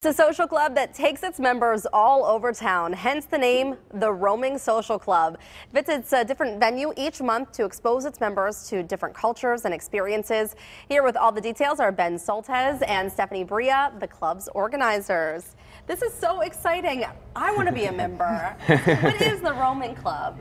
It's a social club that takes its members all over town, hence the name, the Roaming Social Club. It visits a different venue each month to expose its members to different cultures and experiences. Here with all the details are Soltesz and Stephanie Brea, the club's organizers. This is so exciting. I want to be a member. What is the Roaming Club?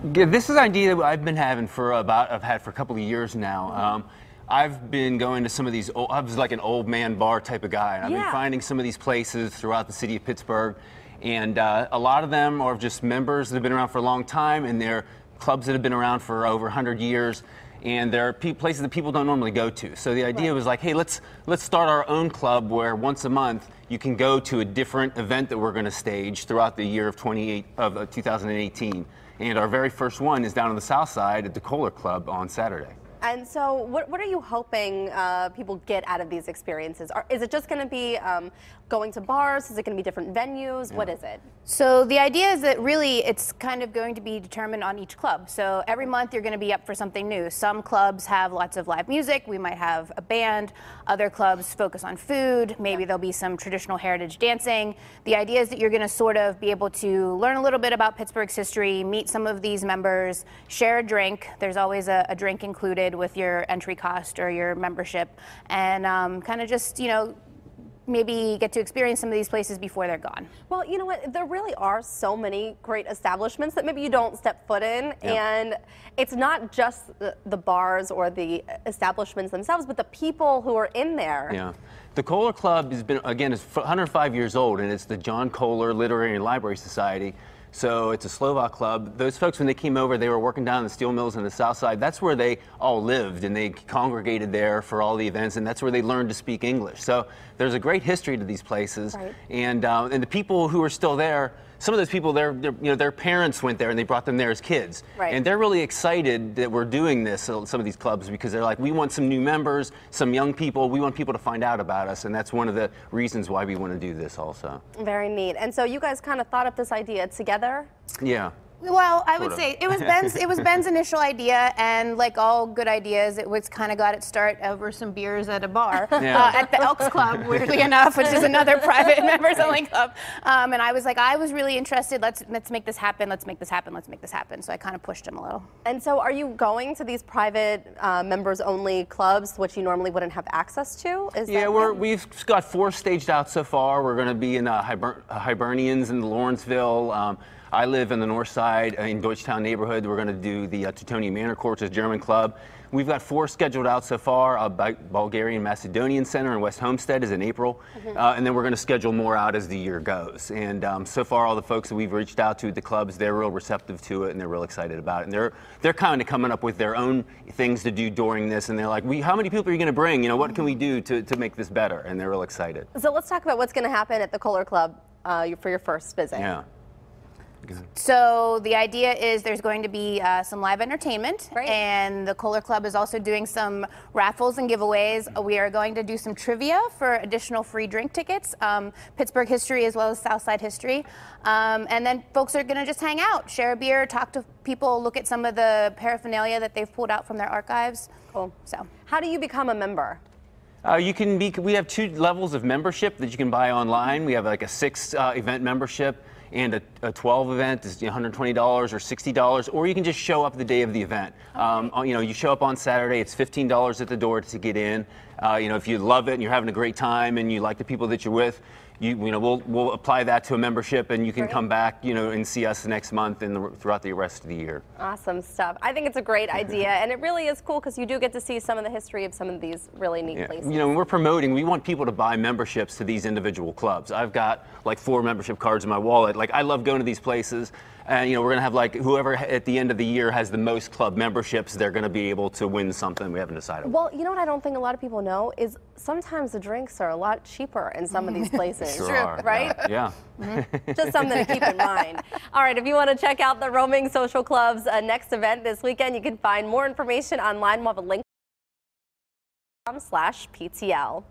This is an idea that I've been having I've had for a couple of years now. I've been going to some of these, I was like an old man bar type of guy, and I've been finding some of these places throughout the city of Pittsburgh, and a lot of them are just members that have been around for a long time, and they're clubs that have been around for over 100 years, and they're places that people don't normally go to. So the idea was like, hey, let's start our own club where once a month you can go to a different event that we're going to stage throughout the year of 2018. And our very first one is down on the south side at the Kolar Club on Saturday. And so what are you hoping people get out of these experiences? Is it just going to be going to bars? Is it going to be different venues? Yeah. What is it? So the idea is that really it's kind of going to be determined on each club. So every month you're going to be up for something new. Some clubs have lots of live music. We might have a band. Other clubs focus on food. Maybe there'll be some traditional heritage dancing. The idea is that you're going to sort of be able to learn a little bit about Pittsburgh's history, meet some of these members, share a drink. There's always a drink included with your entry cost or your membership, and kind of just, you know, maybe get to experience some of these places before they're gone. Well, you know what, there really are so many great establishments that maybe you don't step foot in, and it's not just the bars or the establishments themselves, but the people who are in there. Yeah. The Kolar Club has been, again, it's 105 years old, and it's the John Kolar Literary and Library Society. So it's a Slovak club. Those folks, when they came over, they were working down in the steel mills on the south side. That's where they all lived, and they congregated there for all the events, and that's where they learned to speak English. So there's a great history to these places, and the people who are still there, some of those people, their parents went there and they brought them there as kids, and they're really excited that we're doing this. Some of these clubs, because they're like, we want some new members, some young people. We want people to find out about us, and that's one of the reasons why we want to do this also. Very neat. And so you guys kind of thought up this idea together? Yeah. Well, I would say it was Ben's initial idea, and like all good ideas, it was kind of got its start over some beers at a bar at the Elks Club, weirdly enough, which is another private members-only club. And I was like, I was really interested. Let's make this happen. Let's make this happen. Let's make this happen. So I kind of pushed him a little. And so, are you going to these private members-only clubs, which you normally wouldn't have access to? We've got 4 staged out so far. We're going to be in Hibernians in Lawrenceville. I live in the north side in Deutschtown neighborhood. We're going to do the Teutonia Manor Court, which is a German club. We've got 4 scheduled out so far. Bulgarian Macedonian Center in West Homestead is in April. And then we're going to schedule more out as the year goes. And so far, all the folks that we've reached out to at the clubs, they're real receptive to it, and they're real excited about it. And they're kind of coming up with their own things to do during this. And they're like, how many people are you going to bring? You know, what can we do to make this better? And they're real excited. So let's talk about what's going to happen at the Kolar Club for your first visit. Yeah. So the idea is there's going to be some live entertainment, and the Kolar Club is also doing some raffles and giveaways. We are going to do some trivia for additional free drink tickets, Pittsburgh history as well as Southside history, and then folks are going to just hang out, share a beer, talk to people, look at some of the paraphernalia that they've pulled out from their archives. Cool. So, how do you become a member? We have 2 levels of membership that you can buy online. We have like a 6 event membership, and a 12 event is $120 or $60, or you can just show up the day of the event. You know, you show up on Saturday, it's $15 at the door to get in. You know, if you love it and you're having a great time and you like the people that you're with, you know, we'll apply that to a membership, and you can come back, you know, and see us next month and throughout the rest of the year. Awesome stuff. I think it's a great idea, and it really is cool because you do get to see some of the history of some of these really neat places. You know, when we're promoting, we want people to buy memberships to these individual clubs. I've got like 4 membership cards in my wallet. Like, I love going to these places. And, you know, we're going to have like whoever at the end of the year has the most club memberships, they're going to be able to win something. We haven't decided. Well, you know what I don't think a lot of people know is sometimes the drinks are a lot cheaper in some of these places. Sure are, right? Yeah. Just something to keep in mind. All right, if you want to check out the Roaming Social Club's next event this weekend, you can find more information online. We'll have a link /PTL.